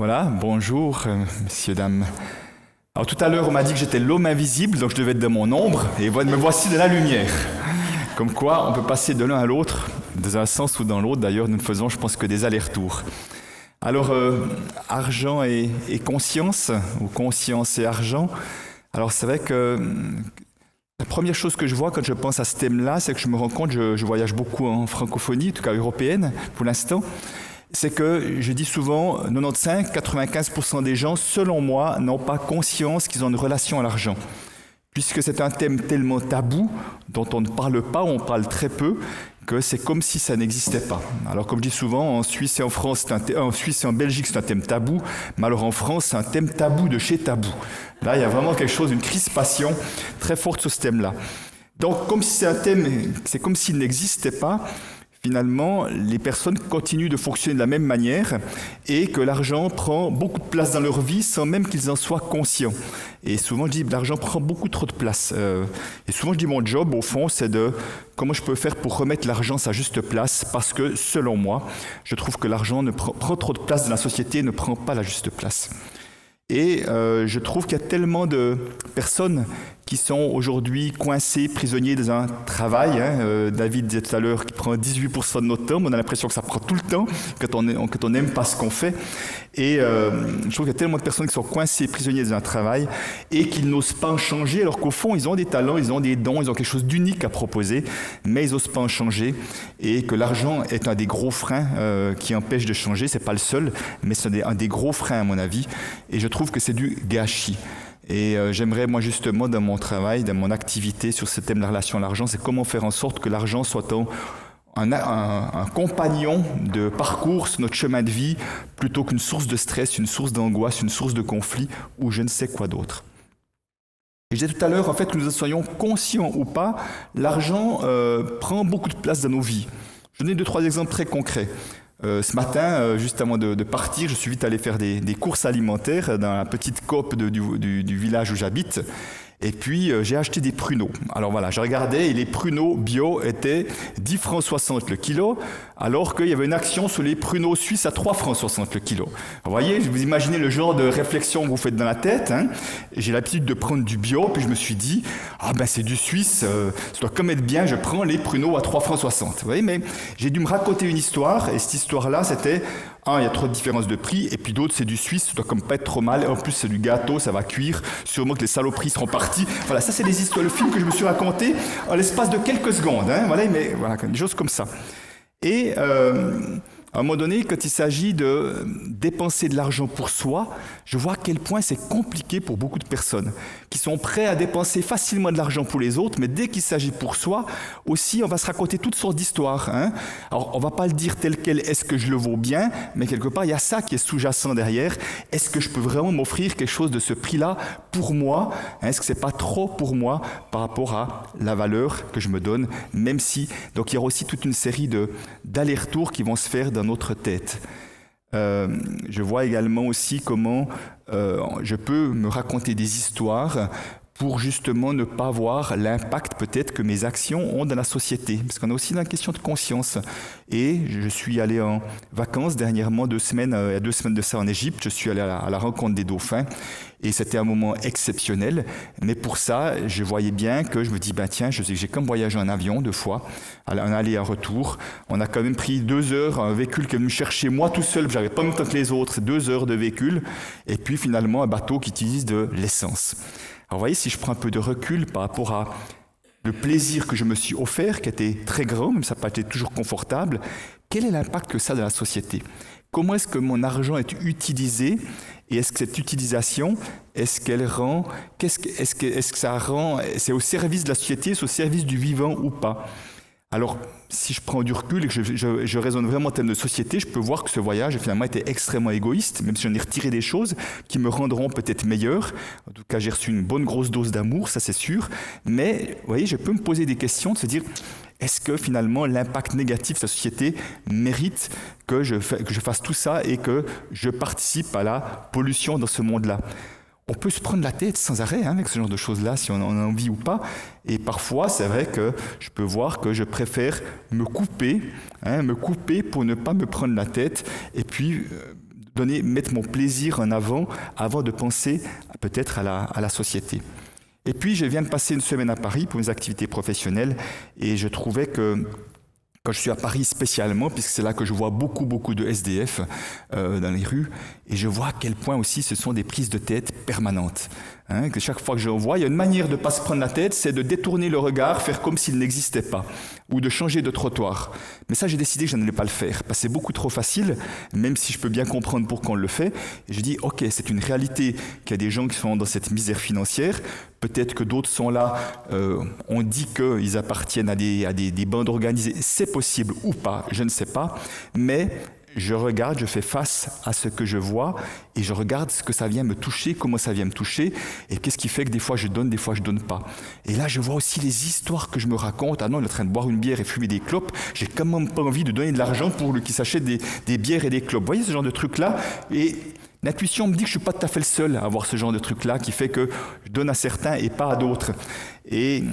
Voilà, bonjour, messieurs, dames. Alors tout à l'heure, on m'a dit que j'étais l'homme invisible, donc je devais être de mon ombre, et me voici de la lumière. Comme quoi, on peut passer de l'un à l'autre, dans un sens ou dans l'autre. D'ailleurs, nous ne faisons, je pense, que des allers-retours. Alors, argent et conscience, ou conscience et argent. Alors c'est vrai que la première chose que je vois quand je pense à ce thème-là, c'est que je me rends compte, je voyage beaucoup en francophonie, en tout cas européenne pour l'instant, c'est que je dis souvent 95-95% des gens, selon moi, n'ont pas conscience qu'ils ont une relation à l'argent. Puisque c'est un thème tellement tabou, dont on ne parle pas, on parle très peu, que c'est comme si ça n'existait pas. Alors comme je dis souvent, en Suisse et en France, en Suisse et en Belgique, c'est un thème tabou, mais alors en France, c'est un thème tabou de chez tabou. Là, il y a vraiment quelque chose, une crispation très forte sur ce thème-là. Donc, comme si c'est un thème, c'est comme s'il n'existait pas, finalement, les personnes continuent de fonctionner de la même manière et que l'argent prend beaucoup de place dans leur vie sans même qu'ils en soient conscients. Et souvent, je dis l'argent prend beaucoup trop de place. Et souvent, je dis mon job, au fond, c'est de comment je peux faire pour remettre l'argent à sa juste place parce que, selon moi, je trouve que l'argent prend trop de place dans la société et ne prend pas la juste place. Et je trouve qu'il y a tellement de personnes qui sont aujourd'hui coincées, prisonniers dans un travail. David disait tout à l'heure qu'il prend 18% de notre temps, mais on a l'impression que ça prend tout le temps, quand on n'aime pas ce qu'on fait. Et je trouve qu'il y a tellement de personnes qui sont coincées, prisonniers dans un travail, et qui n'osent pas en changer, alors qu'au fond, ils ont des talents, ils ont des dons, ils ont quelque chose d'unique à proposer, mais ils n'osent pas en changer, et que l'argent est un des gros freins qui empêche de changer. C'est pas le seul, mais c'est un des gros freins à mon avis, et je trouve que c'est du gâchis. Et j'aimerais, moi, justement, dans mon travail, dans mon activité sur ce thème de la relation à l'argent, c'est comment faire en sorte que l'argent soit un compagnon de parcours sur notre chemin de vie, plutôt qu'une source de stress, une source d'angoisse, une source de conflit, ou je ne sais quoi d'autre. Et je disais tout à l'heure, en fait, que nous en soyons conscients ou pas, l'argent prend beaucoup de place dans nos vies. Je donne 2-3 exemples très concrets. Ce matin, juste avant de partir, je suis vite allé faire des courses alimentaires dans la petite coop du village où j'habite. Et puis, j'ai acheté des pruneaux. Alors voilà, je regardais et les pruneaux bio étaient 10 francs 60 le kilo, alors qu'il y avait une action sur les pruneaux suisses à 3 francs 60 le kilo. Vous voyez, vous imaginez le genre de réflexion que vous faites dans la tête. Hein. J'ai l'habitude de prendre du bio, puis je me suis dit, ah ben c'est du suisse, ça doit comme être bien, je prends les pruneaux à 3 francs 60. Vous voyez, mais j'ai dû me raconter une histoire, et cette histoire-là, c'était... il y a trop de différence de prix, et puis d'autres, c'est du suisse, ça doit comme pas être trop mal, et en plus c'est du gâteau, ça va cuire, sûrement que les saloperies seront parties. Voilà, ça c'est des histoires, le film que je me suis raconté en l'espace de quelques secondes, hein, voilà, mais voilà, des choses comme ça. Et à un moment donné, quand il s'agit de dépenser de l'argent pour soi, je vois à quel point c'est compliqué pour beaucoup de personnes qui sont prêts à dépenser facilement de l'argent pour les autres, mais dès qu'il s'agit pour soi, aussi, on va se raconter toutes sortes d'histoires. Hein. Alors, on ne va pas le dire tel quel, est-ce que je le vaux bien, mais quelque part, il y a ça qui est sous-jacent derrière. Est-ce que je peux vraiment m'offrir quelque chose de ce prix-là pour moi? Est-ce que ce n'est pas trop pour moi par rapport à la valeur que je me donne, même si... Donc, il y aura aussi toute une série d'allers-retours qui vont se faire dans notre tête. Je vois également aussi comment je peux me raconter des histoires pour justement ne pas voir l'impact peut-être que mes actions ont dans la société. Parce qu'on a aussi une question de conscience. Et je suis allé en vacances dernièrement, 2 semaines, il y a 2 semaines de ça en Égypte, je suis allé à la rencontre des dauphins. Et c'était un moment exceptionnel. Mais pour ça, je voyais bien que je me dis, ben tiens, j'ai comme voyagé en avion 2 fois, un aller et un retour. On a quand même pris 2 heures, un véhicule qui est venu me chercher moi tout seul, j'avais pas le même temps que les autres, 2 heures de véhicule. Et puis finalement, un bateau qui utilise de l'essence. Alors vous voyez, si je prends un peu de recul par rapport à le plaisir que je me suis offert, qui était très grand, même ça n'a pas été toujours confortable, quel est l'impact que ça a dans la société? Comment est-ce que mon argent est utilisé? Et est-ce que cette utilisation, est-ce qu'elle rend, est-ce que ça rend, c'est au service de la société, c'est au service du vivant ou pas? Alors, si je prends du recul et que je raisonne vraiment en termes de société, je peux voir que ce voyage finalement était extrêmement égoïste, même si j'en ai retiré des choses qui me rendront peut-être meilleur. En tout cas, j'ai reçu une bonne grosse dose d'amour, ça c'est sûr. Mais, vous voyez, je peux me poser des questions, de se dire, est-ce que finalement l'impact négatif de la société mérite que je fasse tout ça et que je participe à la pollution dans ce monde-là? On peut se prendre la tête sans arrêt avec ce genre de choses-là, si on en a envie ou pas. Et parfois, c'est vrai que je peux voir que je préfère me couper pour ne pas me prendre la tête. Et puis, mettre mon plaisir en avant de penser peut-être à la société. Et puis, je viens de passer une semaine à Paris pour mes activités professionnelles et je trouvais que quand je suis à Paris spécialement, puisque c'est là que je vois beaucoup de SDF dans les rues, et je vois à quel point aussi ce sont des prises de tête permanentes. Que chaque fois que je vois, il y a une manière de ne pas se prendre la tête, c'est de détourner le regard, faire comme s'il n'existait pas, ou de changer de trottoir. Mais ça, j'ai décidé que je n'allais pas le faire, parce que c'est beaucoup trop facile, même si je peux bien comprendre pourquoi on le fait. Et je dis, ok, c'est une réalité qu'il y a des gens qui sont dans cette misère financière, peut-être que d'autres sont là, on dit qu'ils appartiennent à des bandes organisées, c'est possible ou pas, je ne sais pas, mais je regarde, je fais face à ce que je vois et je regarde ce que ça vient me toucher, comment ça vient me toucher et qu'est-ce qui fait que des fois je donne pas. Et là, je vois aussi les histoires que je me raconte. Ah non, il est en train de boire une bière et fumer des clopes. J'ai quand même pas envie de donner de l'argent pour qu'il s'achète des bières et des clopes. Vous voyez ce genre de truc-là? Et l'intuition me dit que je ne suis pas tout à fait le seul à avoir ce genre de truc-là qui fait que je donne à certains et pas à d'autres. Et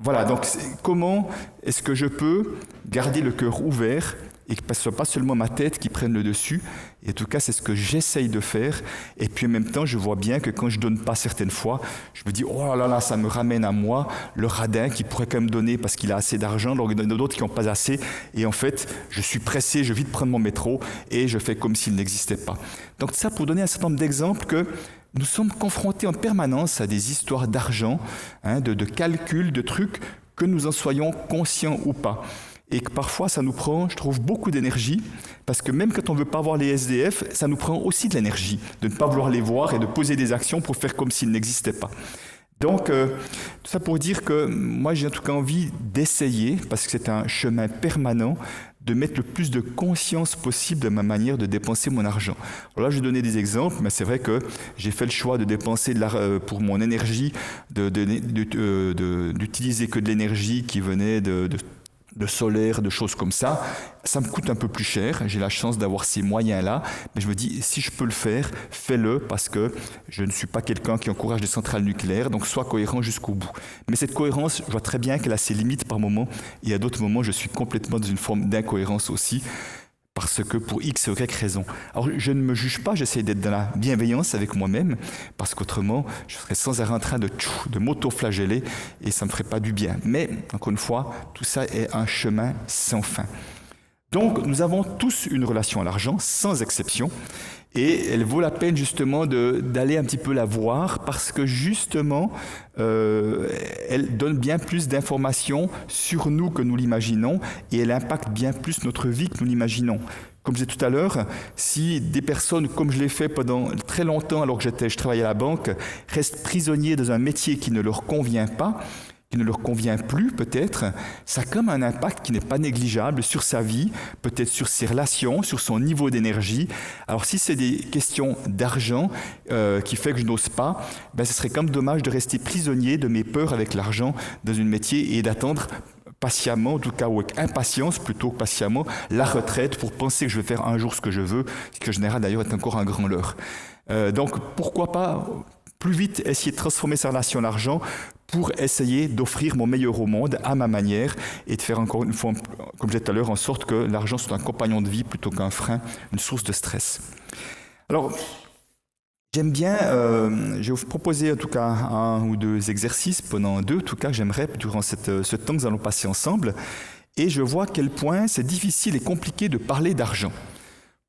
voilà, donc comment est-ce que je peux garder le cœur ouvert et que ce ne soit pas seulement ma tête qui prenne le dessus. Et en tout cas, c'est ce que j'essaye de faire. Et puis en même temps, je vois bien que quand je ne donne pas certaines fois, je me dis, oh là là, ça me ramène à moi, le radin qui pourrait quand même donner parce qu'il a assez d'argent, donc il y en a d'autres qui n'ont pas assez. Et en fait, je suis pressé, je vais vite prendre mon métro et je fais comme s'il n'existait pas. Donc ça, pour donner un certain nombre d'exemples que nous sommes confrontés en permanence à des histoires d'argent, de calculs, de trucs, que nous en soyons conscients ou pas. Et que parfois, ça nous prend, je trouve, beaucoup d'énergie, parce que même quand on ne veut pas voir les SDF, ça nous prend aussi de l'énergie, de ne pas vouloir les voir et de poser des actions pour faire comme s'ils n'existaient pas. Donc, tout ça pour dire que moi, j'ai en tout cas envie d'essayer, parce que c'est un chemin permanent, de mettre le plus de conscience possible de ma manière de dépenser mon argent. Alors là, je vais donner des exemples, mais c'est vrai que j'ai fait le choix de dépenser pour mon énergie, d'utiliser que de l'énergie qui venait de solaire, de choses comme ça. Ça me coûte un peu plus cher, j'ai la chance d'avoir ces moyens-là, mais je me dis, si je peux le faire, fais-le, parce que je ne suis pas quelqu'un qui encourage des centrales nucléaires, donc sois cohérent jusqu'au bout. Mais cette cohérence, je vois très bien qu'elle a ses limites par moments, et à d'autres moments, je suis complètement dans une forme d'incohérence aussi, parce que pour X, Y raison. Alors, je ne me juge pas, j'essaie d'être dans la bienveillance avec moi-même, parce qu'autrement, je serais sans arrêt en train de m'auto-flageller, et ça ne me ferait pas du bien. Mais, encore une fois, tout ça est un chemin sans fin. Donc, nous avons tous une relation à l'argent, sans exception, et elle vaut la peine justement d'aller un petit peu la voir, parce que justement, elle donne bien plus d'informations sur nous que nous l'imaginons, et elle impacte bien plus notre vie que nous l'imaginons. Comme je disais tout à l'heure, si des personnes, comme je l'ai fait pendant très longtemps alors que je travaillais à la banque, restent prisonniers dans un métier qui ne leur convient pas, qui ne leur convient plus peut-être, ça a comme un impact qui n'est pas négligeable sur sa vie, peut-être sur ses relations, sur son niveau d'énergie. Alors si c'est des questions d'argent qui fait que je n'ose pas, ce serait comme dommage de rester prisonnier de mes peurs avec l'argent dans un métier et d'attendre patiemment, en tout cas ou avec impatience plutôt que patiemment, la retraite pour penser que je vais faire un jour ce que je veux, ce qui en général d'ailleurs est encore un grand leurre. Donc pourquoi pas plus vite essayer de transformer sa relation à l'argent pour essayer d'offrir mon meilleur au monde à ma manière et de faire encore une fois, comme je disais tout à l'heure, en sorte que l'argent soit un compagnon de vie plutôt qu'un frein, une source de stress. Alors, j'aime bien, je vais vous proposer en tout cas un ou deux exercices, pendant deux en tout cas, j'aimerais durant ce temps que nous allons passer ensemble, et je vois à quel point c'est difficile et compliqué de parler d'argent.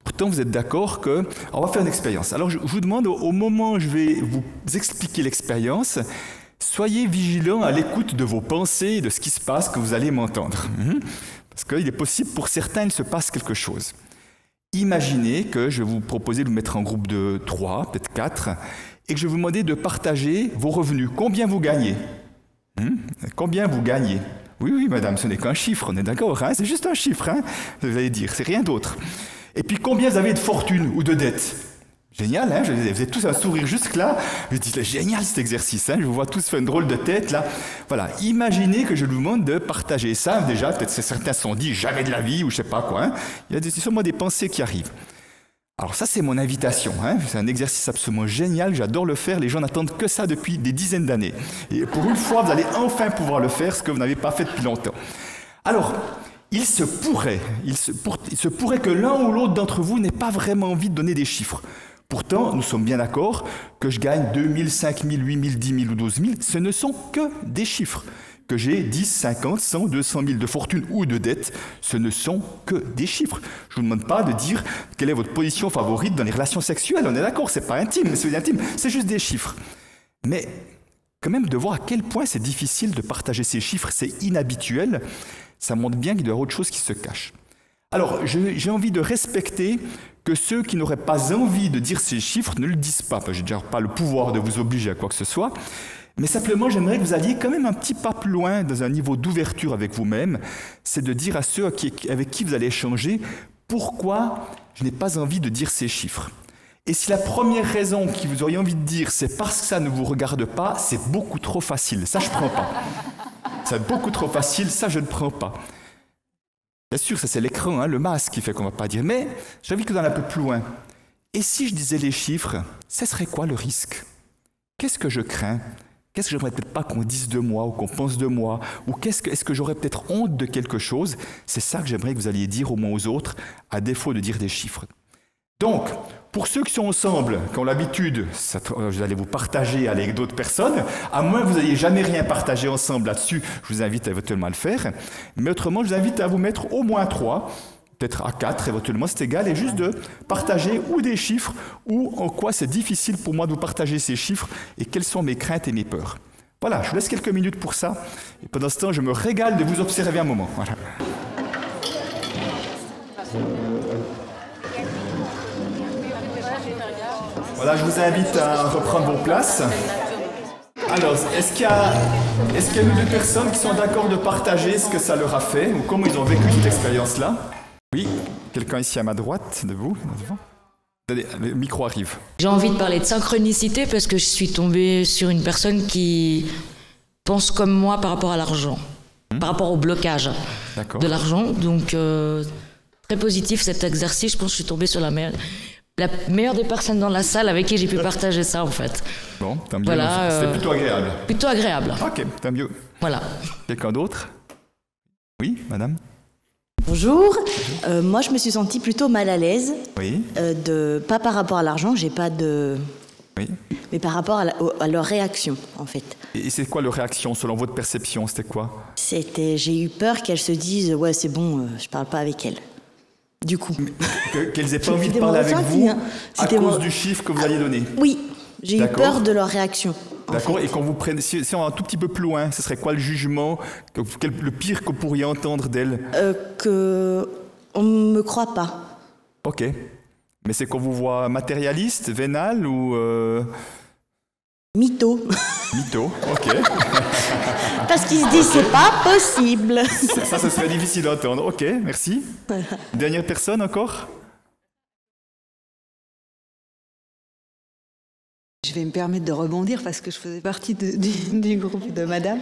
Pourtant, vous êtes d'accord que... On va faire une expérience. Alors, je vous demande, au moment où je vais vous expliquer l'expérience, soyez vigilants à l'écoute de vos pensées et de ce qui se passe, que vous allez m'entendre. Parce qu'il est possible, pour certains, il se passe quelque chose. Imaginez que je vais vous proposer de vous mettre en groupe de 3, peut-être 4, et que je vais vous demander de partager vos revenus. Combien vous gagnez? Combien vous gagnez? Oui, madame, ce n'est qu'un chiffre, on est d'accord, c'est juste un chiffre, vous allez dire, c'est rien d'autre. Et puis, combien vous avez de fortune ou de dette? Génial, vous avez tous un sourire jusque-là. Vous dites, génial cet exercice, je vous vois tous faire une drôle de tête, là. Voilà, imaginez que je vous demande de partager ça. Déjà, peut-être que certains se sont dit, jamais de la vie, ou je sais pas quoi. Il y a sûrement des pensées qui arrivent. Alors ça, c'est mon invitation. C'est un exercice absolument génial, j'adore le faire. Les gens n'attendent que ça depuis des dizaines d'années. Et pour une fois, vous allez enfin pouvoir le faire, ce que vous n'avez pas fait depuis longtemps. Alors, il se pourrait que l'un ou l'autre d'entre vous n'ait pas vraiment envie de donner des chiffres. Pourtant, nous sommes bien d'accord que je gagne 2 000, 5 000, 8 000, 10 000 ou 12 000, ce ne sont que des chiffres. Que j'ai 10, 50, 100, 200 000 de fortune ou de dette, ce ne sont que des chiffres. Je ne vous demande pas de dire quelle est votre position favorite dans les relations sexuelles, on est d'accord, c'est pas intime, c'est juste des chiffres. Mais quand même de voir à quel point c'est difficile de partager ces chiffres, c'est inhabituel, ça montre bien qu'il doit y avoir autre chose qui se cache. Alors, j'ai envie de respecter que ceux qui n'auraient pas envie de dire ces chiffres ne le disent pas. Je n'ai déjà pas le pouvoir de vous obliger à quoi que ce soit. Mais simplement, j'aimerais que vous alliez quand même un petit pas plus loin dans un niveau d'ouverture avec vous-même. C'est de dire à ceux avec qui vous allez échanger pourquoi je n'ai pas envie de dire ces chiffres. Et si la première raison que vous auriez envie de dire, c'est parce que ça ne vous regarde pas, c'est beaucoup trop facile. Ça, je ne prends pas. C'est beaucoup trop facile, ça, je ne prends pas. Bien sûr, ça c'est l'écran, le masque qui fait qu'on ne va pas dire. Mais j'ai envie que vous allez un peu plus loin. Et si je disais les chiffres, ce serait quoi le risque? Qu'est-ce que je crains? Qu'est-ce que j'aimerais peut-être pas qu'on dise de moi ou qu'on pense de moi? Ou est-ce que j'aurais peut-être honte de quelque chose? C'est ça que j'aimerais que vous alliez dire au moins aux autres, à défaut de dire des chiffres. Donc, pour ceux qui sont ensemble, qui ont l'habitude, vous allez vous partager avec d'autres personnes, à moins que vous n'ayez jamais rien partagé ensemble là-dessus, je vous invite éventuellement à le faire. Mais autrement, je vous invite à vous mettre au moins 3, peut-être à 4 éventuellement, c'est égal, et juste de partager ou des chiffres, ou en quoi c'est difficile pour moi de vous partager ces chiffres, et quelles sont mes craintes et mes peurs. Voilà, je vous laisse quelques minutes pour ça, et pendant ce temps, je me régale de vous observer un moment. Voilà. Voilà, je vous invite à reprendre vos places. Alors, est-ce qu'il y a une ou deux personnes qui sont d'accord de partager ce que ça leur a fait ou comment ils ont vécu cette expérience-là? Oui, quelqu'un ici à ma droite, de vous, devant. Le micro arrive. J'ai envie de parler de synchronicité parce que je suis tombée sur une personne qui pense comme moi par rapport à l'argent, par rapport au blocage de l'argent. Donc, très positif cet exercice. Je pense que je suis tombée sur la meilleure des personnes dans la salle avec qui j'ai pu partager ça, en fait. Bon, tant mieux. Voilà, c'était plutôt agréable. Plutôt agréable. Ok, tant mieux. Voilà. Quelqu'un d'autre? Oui, madame? Bonjour. Moi, je me suis sentie plutôt mal à l'aise. Oui. Pas par rapport à l'argent, j'ai pas de... Oui. Mais par rapport à leur réaction, en fait. Et c'est quoi leur réaction, selon votre perception? C'était quoi? J'ai eu peur qu'elles se disent « Ouais, c'est bon, je parle pas avec elle ». Du coup. Qu'elles aient pas envie de parler avec vous à cause du chiffre que vous alliez donner? Oui, j'ai eu peur de leur réaction. D'accord, et quand vous prenez, si on va un tout petit peu plus loin, ce serait quoi le jugement, le pire que vous pourriez entendre d'elle? Que on ne me croit pas. Ok, mais c'est qu'on vous voit matérialiste, vénal ou... Mytho. Mytho, ok. Parce qu'ils se disent c'est pas possible. Ça serait difficile à entendre. Ok, merci. Dernière personne encore? Je vais me permettre de rebondir parce que je faisais partie du groupe de madame.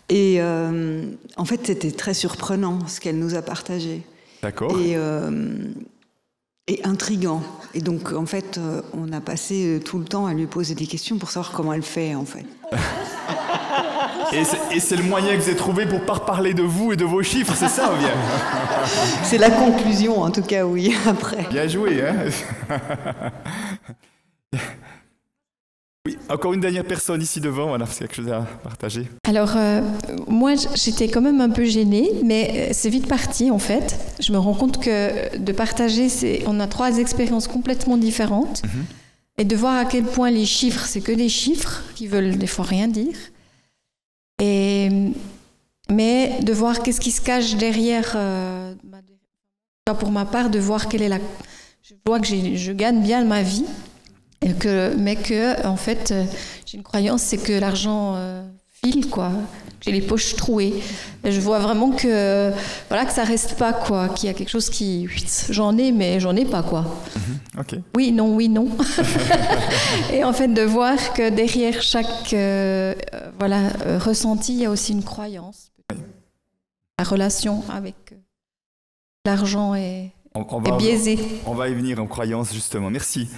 Et en fait, c'était très surprenant ce qu'elle nous a partagé. D'accord. Et intriguant. Et donc, en fait, on a passé tout le temps à lui poser des questions pour savoir comment elle fait, en fait. Et c'est le moyen que vous avez trouvé pour ne pas reparler de vous et de vos chiffres, c'est ça, bien? C'est la conclusion, en tout cas, oui, après. Bien joué, hein? Oui, encore une dernière personne ici devant, voilà, c'est quelque chose à partager. Alors, moi, j'étais quand même un peu gênée, mais c'est vite parti, en fait. Je me rends compte que de partager, on a 3 expériences complètement différentes. Et de voir à quel point les chiffres, c'est que des chiffres qui veulent des fois rien dire. Mais de voir qu'est-ce qui se cache derrière, pour ma part, de voir quelle est je vois que je gagne bien ma vie. Mais que, en fait, j'ai une croyance, c'est que l'argent file, quoi. J'ai les poches trouées. Et je vois vraiment que ça reste pas, quoi. Qu'il y a quelque chose qui... J'en ai, mais j'en ai pas, quoi. Ok. Oui, non. Et en fait, de voir que derrière chaque ressenti, il y a aussi une croyance. La relation avec l'argent est biaisée. On va y venir en croyance, justement. Merci.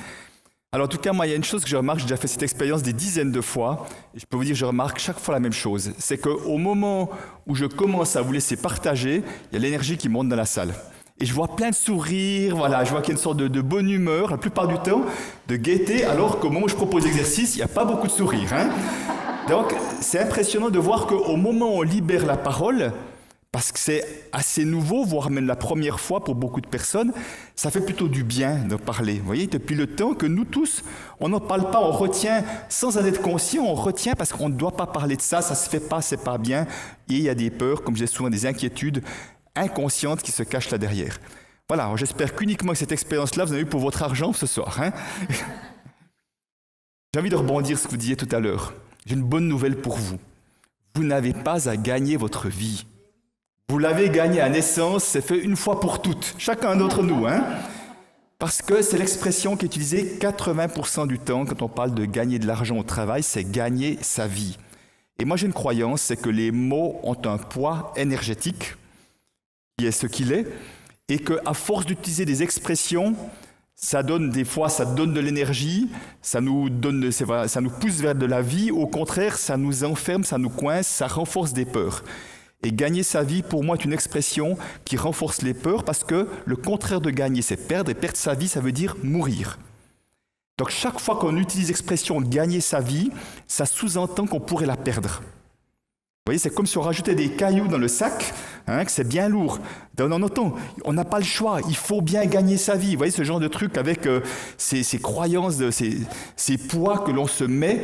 Alors en tout cas, moi, il y a une chose que je remarque, j'ai déjà fait cette expérience des dizaines de fois, et je peux vous dire, je remarque chaque fois la même chose. C'est qu'au moment où je commence à vous laisser partager, il y a l'énergie qui monte dans la salle. Et je vois plein de sourires, voilà, je vois qu'il y a une sorte de bonne humeur, la plupart du temps, de gaieté, alors qu'au moment où je propose l'exercice, il n'y a pas beaucoup de sourires. Hein. Donc, c'est impressionnant de voir qu'au moment où on libère la parole, parce que c'est assez nouveau, voire même la première fois pour beaucoup de personnes, ça fait plutôt du bien de parler. Vous voyez, depuis le temps que nous tous, on n'en parle pas, on retient, sans en être conscient, on retient parce qu'on ne doit pas parler de ça, ça ne se fait pas, c'est pas bien. Et il y a des peurs, comme j'ai souvent des inquiétudes inconscientes qui se cachent là derrière. Voilà, j'espère qu'uniquement avec cette expérience-là, vous en avez eu pour votre argent ce soir. Hein. J'ai envie de rebondir sur ce que vous disiez tout à l'heure. J'ai une bonne nouvelle pour vous. Vous n'avez pas à gagner votre vie. Vous l'avez gagné à naissance, c'est fait une fois pour toutes, chacun d'entre nous. Hein? Parce que c'est l'expression qui est utilisée 80% du temps quand on parle de gagner de l'argent au travail, c'est gagner sa vie. Et moi j'ai une croyance, c'est que les mots ont un poids énergétique, qui est ce qu'il est, et qu'à force d'utiliser des expressions, ça donne des fois, ça donne de l'énergie, ça nous pousse vers de la vie, au contraire, ça nous enferme, ça nous coince, ça renforce des peurs. Et gagner sa vie, pour moi, est une expression qui renforce les peurs parce que le contraire de gagner, c'est perdre. Et perdre sa vie, ça veut dire mourir. Donc, chaque fois qu'on utilise l'expression « gagner sa vie », ça sous-entend qu'on pourrait la perdre. Vous voyez, c'est comme si on rajoutait des cailloux dans le sac, hein, que c'est bien lourd. On n'a pas le choix, il faut bien gagner sa vie. Vous voyez, ce genre de truc avec ces croyances, ces poids que l'on se met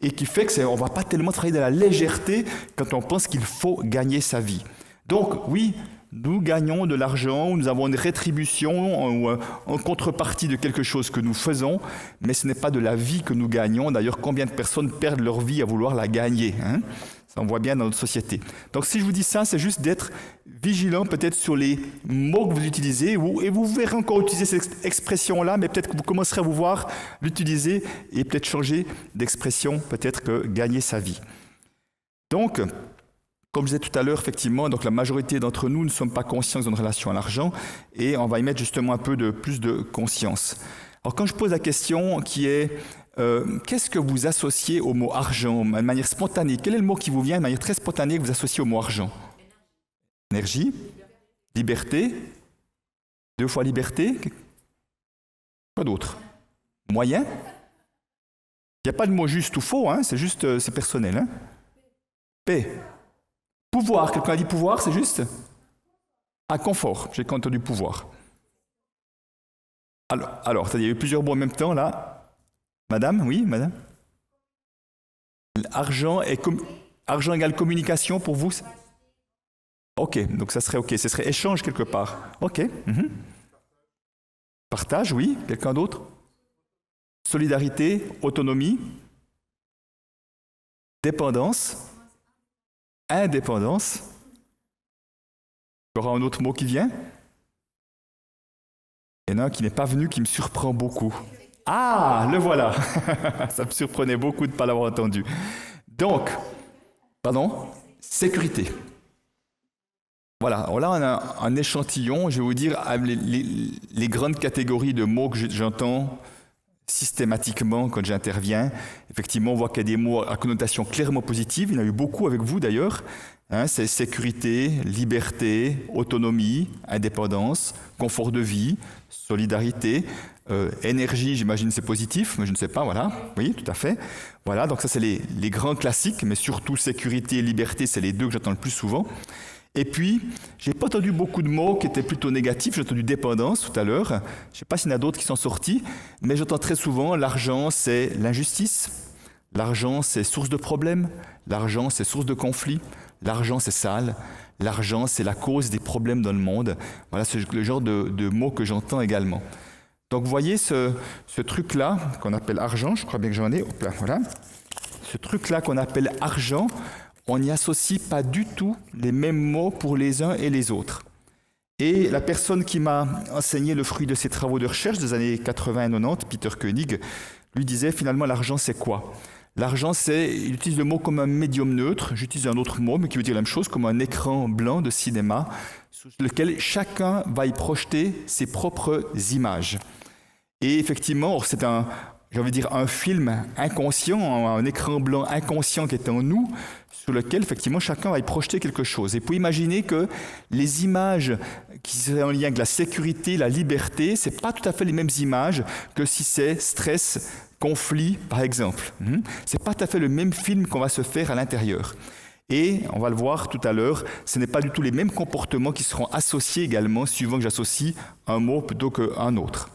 et qui fait qu'on ne va pas tellement travailler de la légèreté quand on pense qu'il faut gagner sa vie. Donc, oui, nous gagnons de l'argent, nous avons une rétribution en contrepartie de quelque chose que nous faisons, mais ce n'est pas de la vie que nous gagnons. D'ailleurs, combien de personnes perdent leur vie à vouloir la gagner, hein? Ça, on voit bien dans notre société. Donc, si je vous dis ça, c'est juste d'être vigilant peut-être sur les mots que vous utilisez, et vous verrez encore utiliser cette expression-là, mais peut-être que vous commencerez à vous voir l'utiliser et peut-être changer d'expression, peut-être que gagner sa vie. Donc, comme je disais tout à l'heure, effectivement, donc la majorité d'entre nous ne sommes pas conscients qu'ils ont une relation à l'argent, et on va y mettre justement un peu plus de conscience. Alors, quand je pose la question qui est qu'est-ce que vous associez au mot argent de manière spontanée? Quel est le mot qui vous vient de manière très spontanée que vous associez au mot argent? Énergie, liberté, 2 fois liberté, quoi d'autre? Moyen? Il n'y a pas de mot juste ou faux, hein, c'est juste, c'est personnel. Hein? Paix. Pouvoir, quelqu'un a dit pouvoir, c'est juste? Ah, confort, j'ai entendu pouvoir. Alors, il y a eu plusieurs mots en même temps, là. Madame, oui, madame? Argent égale communication pour vous? Ok, donc ça serait ok, ce serait échange quelque part. Ok. Partage, oui. Quelqu'un d'autre? Solidarité, autonomie, dépendance, indépendance. Il y aura un autre mot qui vient? Il y en a un qui n'est pas venu, qui me surprend beaucoup. Ah, le voilà. Ça me surprenait beaucoup de ne pas l'avoir entendu. Donc, sécurité. Voilà, alors là on a un échantillon, je vais vous dire les grandes catégories de mots que j'entends systématiquement quand j'interviens. Effectivement, on voit qu'il y a des mots à connotation clairement positive, il y en a eu beaucoup avec vous d'ailleurs. Hein, c'est sécurité, liberté, autonomie, indépendance, confort de vie, solidarité, énergie, j'imagine c'est positif, mais je ne sais pas, voilà. Oui, tout à fait. Voilà, donc ça c'est les grands classiques, mais surtout sécurité et liberté, c'est les deux que j'entends le plus souvent. Et puis, j'ai pas entendu beaucoup de mots qui étaient plutôt négatifs. J'ai entendu dépendance tout à l'heure. Je ne sais pas s'il y en a d'autres qui sont sortis, mais j'entends très souvent l'argent, c'est l'injustice. L'argent, c'est source de problèmes. L'argent, c'est source de conflits. L'argent, c'est sale. L'argent, c'est la cause des problèmes dans le monde. Voilà, c'est le genre de mots que j'entends également. Donc, vous voyez ce truc-là qu'on appelle argent. Je crois bien que j'en ai. Hop là, voilà. Ce truc-là qu'on appelle argent, on n'y associe pas du tout les mêmes mots pour les uns et les autres. Et la personne qui m'a enseigné le fruit de ses travaux de recherche des années 80 et 90, Peter Koenig, lui disait finalement l'argent c'est quoi? L'argent il utilise le mot comme un médium neutre, j'utilise un autre mot mais qui veut dire la même chose, comme un écran blanc de cinéma sur lequel chacun va y projeter ses propres images. Et effectivement, c'est j'ai envie de dire, un film inconscient, un écran blanc inconscient qui est en nous, sur lequel, effectivement, chacun va y projeter quelque chose. Et vous pouvez imaginer que les images qui sont en lien avec la sécurité, la liberté, ce n'est pas tout à fait les mêmes images que si c'est stress, conflit, par exemple. Ce n'est pas tout à fait le même film qu'on va se faire à l'intérieur. Et, on va le voir tout à l'heure, ce n'est pas du tout les mêmes comportements qui seront associés également, suivant que j'associe un mot plutôt qu'un autre.